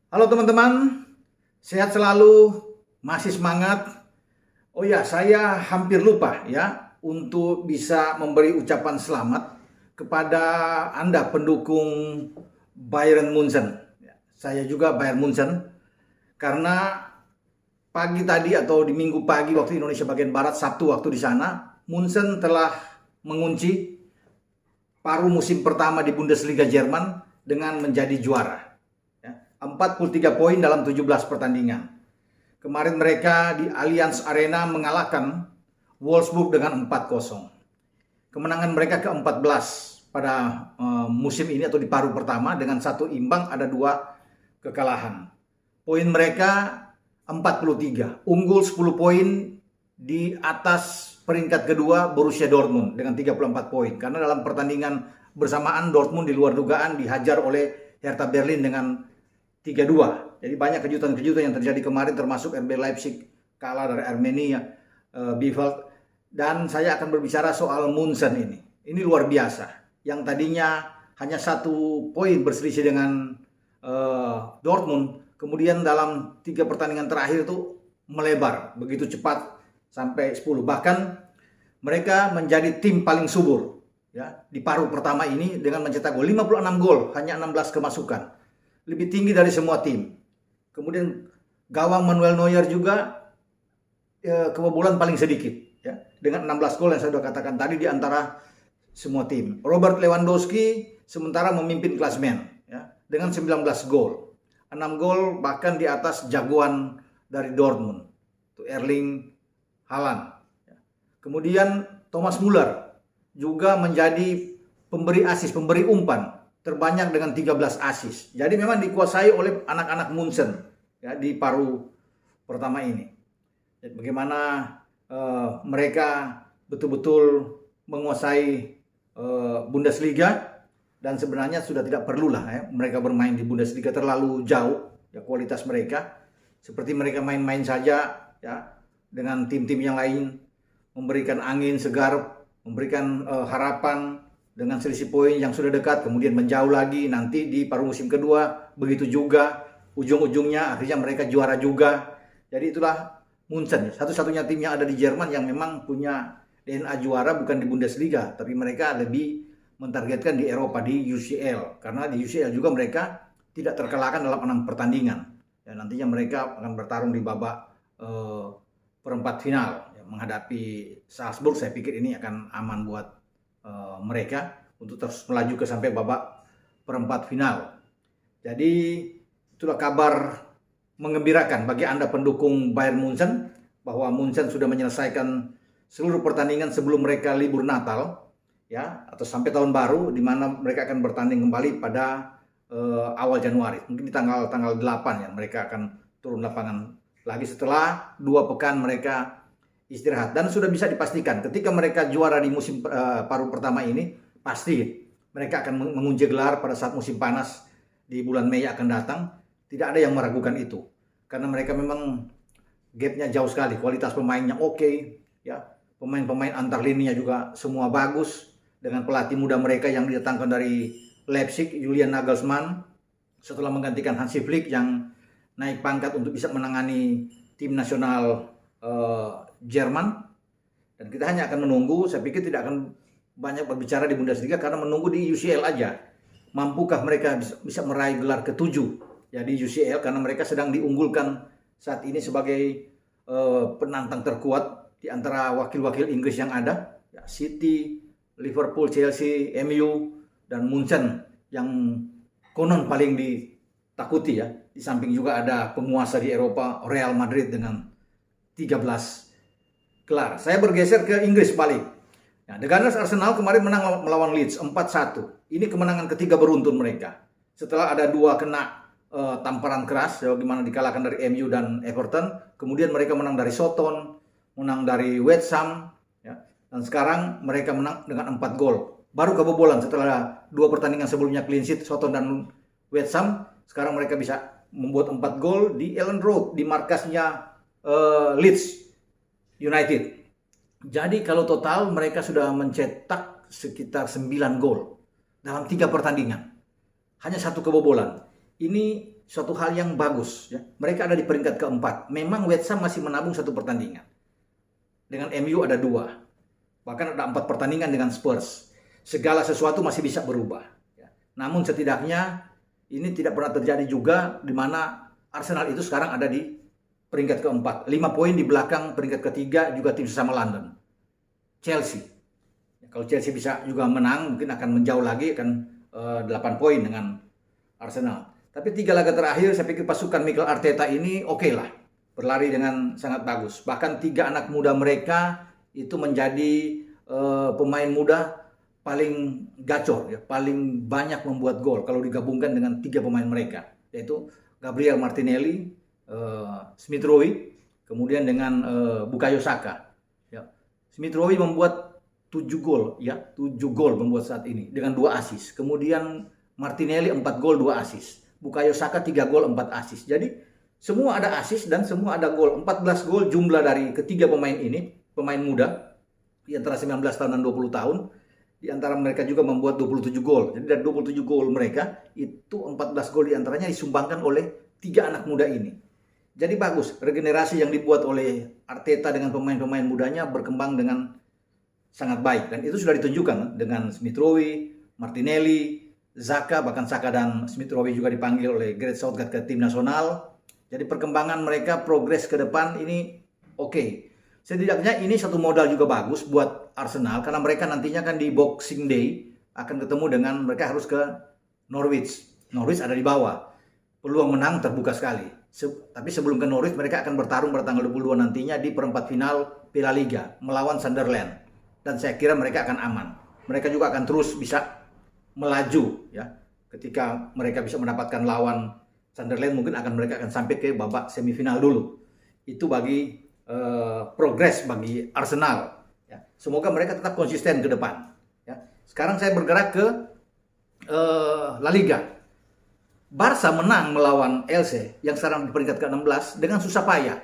Halo teman-teman, sehat selalu, masih semangat. Oh ya, saya hampir lupa ya untuk bisa memberi ucapan selamat kepada Anda pendukung Bayern Munchen. Saya juga Bayern Munchen karena pagi tadi atau di minggu pagi waktu Indonesia bagian Barat, Sabtu waktu di sana, Munchen telah mengunci paruh musim pertama di Bundesliga Jerman dengan menjadi juara. 43 poin dalam 17 pertandingan. Kemarin mereka di Allianz Arena mengalahkan Wolfsburg dengan 4-0. Kemenangan mereka ke-14 pada musim ini atau di paruh pertama dengan 1 imbang, ada 2 kekalahan. Poin mereka 43, unggul 10 poin di atas peringkat kedua Borussia Dortmund dengan 34 poin. Karena dalam pertandingan bersamaan Dortmund di luar dugaan dihajar oleh Hertha Berlin dengan 3-2. Jadi banyak kejutan-kejutan yang terjadi kemarin, termasuk RB Leipzig kalah dari Armenia, Bielefeld. Dan saya akan berbicara soal Munchen ini. Ini luar biasa. Yang tadinya hanya 1 poin berselisih dengan Dortmund, kemudian dalam 3 pertandingan terakhir itu melebar begitu cepat sampai 10. Bahkan mereka menjadi tim paling subur ya di paruh pertama ini dengan mencetak gol 56 gol, hanya 16 kemasukan. Lebih tinggi dari semua tim. Kemudian gawang Manuel Neuer juga kebobolan paling sedikit ya, dengan 16 gol yang saya sudah katakan tadi di antara semua tim. Robert Lewandowski sementara memimpin klasemen ya, dengan 19 gol. 6 gol bahkan di atas jagoan dari Dortmund, itu Erling Haaland. Kemudian Thomas Müller juga menjadi pemberi assist, pemberi umpan terbanyak dengan 13 assist. Jadi memang dikuasai oleh anak-anak Munchen ya di paruh pertama ini. Jadi bagaimana mereka betul-betul menguasai Bundesliga, dan sebenarnya sudah tidak perlulah ya mereka bermain di Bundesliga, terlalu jauh ya kualitas mereka. Seperti mereka main-main saja ya dengan tim-tim yang lain, memberikan angin segar, memberikan harapan dengan selisih poin yang sudah dekat, kemudian menjauh lagi nanti di paruh musim kedua, begitu juga ujung-ujungnya akhirnya mereka juara juga. Jadi itulah Munchen, satu-satunya tim yang ada di Jerman yang memang punya DNA juara, bukan di Bundesliga, tapi mereka lebih mentargetkan di Eropa, di UCL, karena di UCL juga mereka tidak terkalahkan dalam 6 pertandingan. Ya, nantinya mereka akan bertarung di babak perempat final ya, menghadapi Salzburg. Saya pikir ini akan aman buat mereka untuk terus melaju ke sampai babak perempat final. Jadi itulah kabar mengembirakan bagi Anda pendukung Bayern Munchen, bahwa Munchen sudah menyelesaikan seluruh pertandingan sebelum mereka libur Natal ya, atau sampai tahun baru, di mana mereka akan bertanding kembali pada awal Januari. Mungkin di tanggal 8 ya mereka akan turun lapangan lagi setelah 2 pekan mereka istirahat. Dan sudah bisa dipastikan ketika mereka juara di musim paruh pertama ini, pasti mereka akan mengunci gelar pada saat musim panas di bulan Mei akan datang. Tidak ada yang meragukan itu, karena mereka memang gapnya jauh sekali, kualitas pemainnya oke ya, pemain-pemain antar lininya juga semua bagus, dengan pelatih muda mereka yang didatangkan dari Leipzig, Julian Nagelsmann, setelah menggantikan Hansi Flick yang naik pangkat untuk bisa menangani tim nasional Jerman. Dan kita hanya akan menunggu. Saya pikir tidak akan banyak berbicara di Bundesliga, karena menunggu di UCL aja. Mampukah mereka bisa meraih gelar ke-7 ya di UCL, karena mereka sedang diunggulkan saat ini sebagai penantang terkuat di antara wakil-wakil Inggris yang ada ya, City, Liverpool, Chelsea, MU, dan Munchen yang konon paling ditakuti ya. Di samping juga ada penguasa di Eropa, Real Madrid dengan 13 gelar. Saya bergeser ke Inggris balik. Nah, The Gunners Arsenal kemarin menang melawan Leeds 4-1. Ini kemenangan ketiga beruntun mereka. Setelah ada 2 kena tamparan keras, ya, gimana dikalahkan dari MU dan Everton. Kemudian mereka menang dari Soton, menang dari West Ham, ya. Dan sekarang mereka menang dengan 4 gol. Baru kebobolan setelah 2 pertandingan sebelumnya clean sheet Soton dan West Ham. Sekarang mereka bisa membuat 4 gol di Ellen Road, di markasnya Leeds United. Jadi kalau total mereka sudah mencetak sekitar 9 gol dalam 3 pertandingan. Hanya 1 kebobolan. Ini suatu hal yang bagus. Ya. Mereka ada di peringkat keempat. Memang West Ham masih menabung satu pertandingan. Dengan MU ada 2. Bahkan ada 4 pertandingan dengan Spurs. Segala sesuatu masih bisa berubah. Ya. Namun setidaknya ini tidak pernah terjadi juga di mana Arsenal itu sekarang ada di peringkat keempat. 5 poin di belakang peringkat ketiga juga tim sesama London. Chelsea. Ya, kalau Chelsea bisa juga menang mungkin akan menjauh lagi, akan 8 poin dengan Arsenal. Tapi 3 laga terakhir saya pikir pasukan Mikel Arteta ini oke lah. Berlari dengan sangat bagus. Bahkan 3 anak muda mereka itu menjadi pemain muda paling gacor, ya, paling banyak membuat gol kalau digabungkan dengan 3 pemain mereka, yaitu Gabriel Martinelli, Smith Rowe, kemudian dengan Bukayo Saka. Ya. Smith Rowe membuat 7 gol, ya, 7 gol membuat saat ini dengan 2 assist. Kemudian Martinelli 4 gol 2 assist. Bukayo Saka 3 gol 4 assist. Jadi semua ada assist dan semua ada gol. 14 gol jumlah dari ketiga pemain ini, pemain muda di antara 19 tahun dan 20 tahun. Di antara mereka juga membuat 27 gol. Jadi dari 27 gol mereka, itu 14 gol di antaranya disumbangkan oleh 3 anak muda ini. Jadi bagus, regenerasi yang dibuat oleh Arteta dengan pemain-pemain mudanya berkembang dengan sangat baik. Dan itu sudah ditunjukkan dengan Smith Rowe, Martinelli, Xhaka, bahkan Xhaka dan Smith Rowe juga dipanggil oleh Gareth Southgate ke tim nasional. Jadi perkembangan mereka, progres ke depan ini oke. Setidaknya ini satu modal juga bagus buat Arsenal, karena mereka nantinya kan di Boxing Day akan ketemu dengan, mereka harus ke Norwich. Norwich ada di bawah. Peluang menang terbuka sekali. Tapi sebelum ke Norwich, mereka akan bertarung pada tanggal 22 nantinya di perempat final Piala Liga melawan Sunderland. Dan saya kira mereka akan aman. Mereka juga akan terus bisa melaju, ya. Ketika mereka bisa mendapatkan lawan Sunderland, mungkin mereka akan sampai ke babak semifinal dulu. Itu bagi progres bagi Arsenal. Ya. Semoga mereka tetap konsisten ke depan. Ya. Sekarang saya bergerak ke La Liga. Barca menang melawan Elche yang sekarang di peringkat ke-16 dengan susah payah.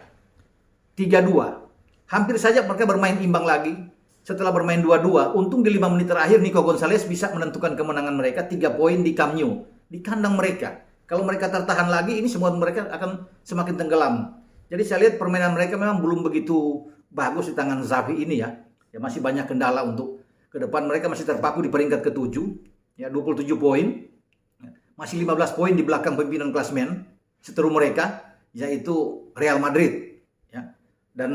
3-2. Hampir saja mereka bermain imbang lagi. Setelah bermain 2-2, untung di 5 menit terakhir Nico Gonzalez bisa menentukan kemenangan mereka 3 poin di Camp Nou, di kandang mereka. Kalau mereka tertahan lagi, ini semua mereka akan semakin tenggelam. Jadi saya lihat permainan mereka memang belum begitu bagus di tangan Xavi ini, ya. Ya, masih banyak kendala untuk ke depan. Mereka masih terpaku di peringkat ke-7, ya, 27 poin. Masih 15 poin di belakang pimpinan klasemen seteru mereka, yaitu Real Madrid, ya. Dan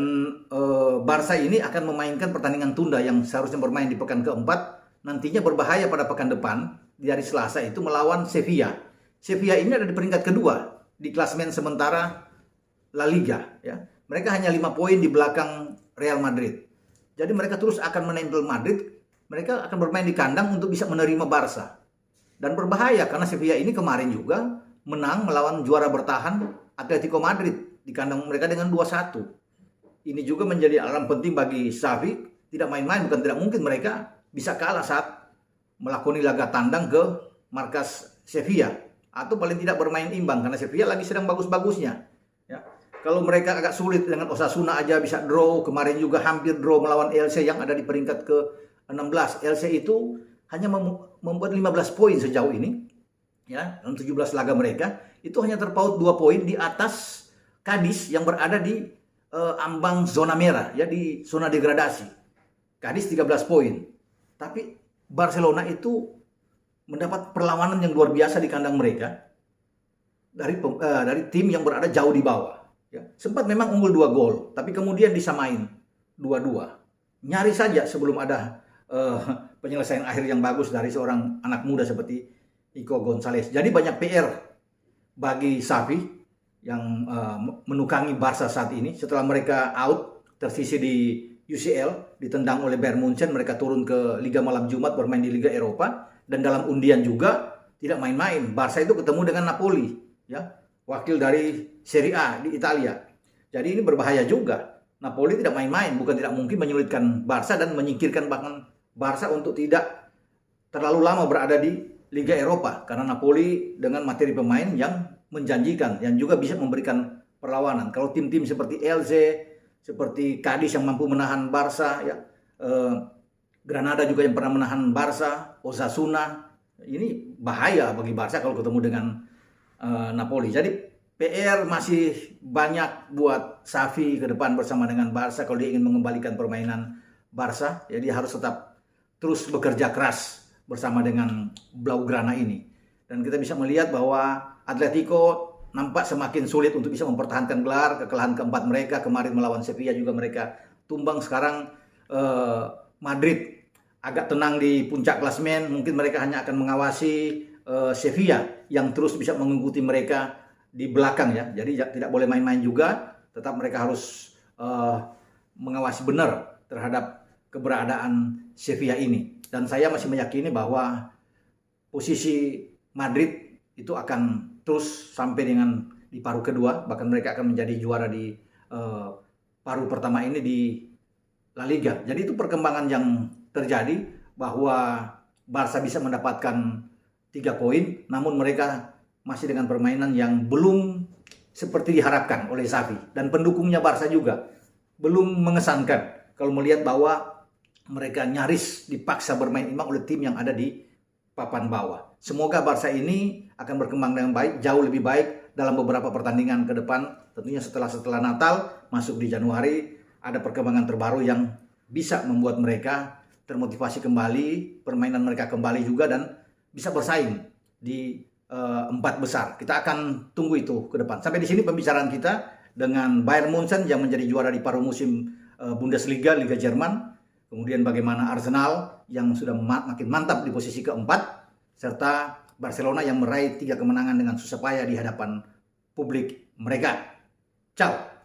Barca ini akan memainkan pertandingan tunda yang seharusnya bermain di pekan keempat, nantinya berbahaya pada pekan depan di hari Selasa itu melawan Sevilla. Sevilla ini ada di peringkat kedua di klasemen sementara La Liga, ya. Mereka hanya 5 poin di belakang Real Madrid. Jadi mereka terus akan menempel Madrid. Mereka akan bermain di kandang untuk bisa menerima Barca. Dan berbahaya karena Sevilla ini kemarin juga menang melawan juara bertahan Atletico Madrid di kandang mereka dengan 2-1. Ini juga menjadi alarm penting bagi Xavi. Tidak main-main, bukan tidak mungkin mereka bisa kalah saat melakoni laga tandang ke markas Sevilla. Atau paling tidak bermain imbang karena Sevilla lagi sedang bagus-bagusnya. Ya. Kalau mereka agak sulit dengan Osasuna aja bisa draw. Kemarin juga hampir draw melawan Elche yang ada di peringkat ke-16. Elche itu hanya membuat 15 poin sejauh ini, ya, dalam 17 laga mereka. Itu hanya terpaut 2 poin di atas Cadiz yang berada di ambang zona merah, ya, di zona degradasi. Cadiz 13 poin. Tapi Barcelona itu mendapat perlawanan yang luar biasa di kandang mereka dari tim yang berada jauh di bawah. Ya. Sempat memang unggul 2 gol, tapi kemudian disamain 2-2. Nyaris saja sebelum ada penyelesaian akhir yang bagus dari seorang anak muda seperti Nico Gonzalez. Jadi banyak PR bagi Xavi yang menukangi Barca saat ini. Setelah mereka out, tersisih di UCL, ditendang oleh Bayern Munchen, mereka turun ke Liga Malam Jumat bermain di Liga Eropa. Dan dalam undian juga tidak main-main. Barca itu ketemu dengan Napoli, ya, wakil dari Serie A di Italia. Jadi ini berbahaya juga. Napoli tidak main-main, bukan tidak mungkin menyulitkan Barca dan menyingkirkan bahkan Barca untuk tidak terlalu lama berada di Liga Eropa. Karena Napoli dengan materi pemain yang menjanjikan, yang juga bisa memberikan perlawanan. Kalau tim-tim seperti Elche, seperti Cadiz yang mampu menahan Barca, ya, Granada juga yang pernah menahan Barca, Osasuna, ini bahaya bagi Barca kalau ketemu dengan Napoli. Jadi PR masih banyak buat Xavi ke depan bersama dengan Barca kalau dia ingin mengembalikan permainan Barca. Jadi harus tetap terus bekerja keras bersama dengan Blaugrana ini. Dan kita bisa melihat bahwa Atletico nampak semakin sulit untuk bisa mempertahankan gelar. Kekalahan keempat mereka kemarin melawan Sevilla juga mereka tumbang. Sekarang Madrid agak tenang di puncak klasemen. Mungkin mereka hanya akan mengawasi Sevilla yang terus bisa mengikuti mereka di belakang ya. Jadi tidak boleh main-main juga. Tetap mereka harus mengawasi benar terhadap keberadaan Sevilla ini. Dan saya masih meyakini bahwa posisi Madrid itu akan terus sampai dengan di paruh kedua, bahkan mereka akan menjadi juara di paruh pertama ini di La Liga. Jadi itu perkembangan yang terjadi bahwa Barca bisa mendapatkan 3 poin, namun mereka masih dengan permainan yang belum seperti diharapkan oleh Xavi, dan pendukungnya Barca juga belum mengesankan kalau melihat bahwa mereka nyaris dipaksa bermain imbang oleh tim yang ada di papan bawah. Semoga Barca ini akan berkembang dengan baik, jauh lebih baik dalam beberapa pertandingan ke depan. Tentunya setelah Natal, masuk di Januari, ada perkembangan terbaru yang bisa membuat mereka termotivasi kembali, permainan mereka kembali juga, dan bisa bersaing di 4 besar. Kita akan tunggu itu ke depan. Sampai di sini pembicaraan kita dengan Bayern Munchen yang menjadi juara di paruh musim Bundesliga, Liga Jerman. Kemudian bagaimana Arsenal yang sudah makin mantap di posisi keempat, serta Barcelona yang meraih 3 kemenangan dengan susah payah di hadapan publik mereka. Ciao.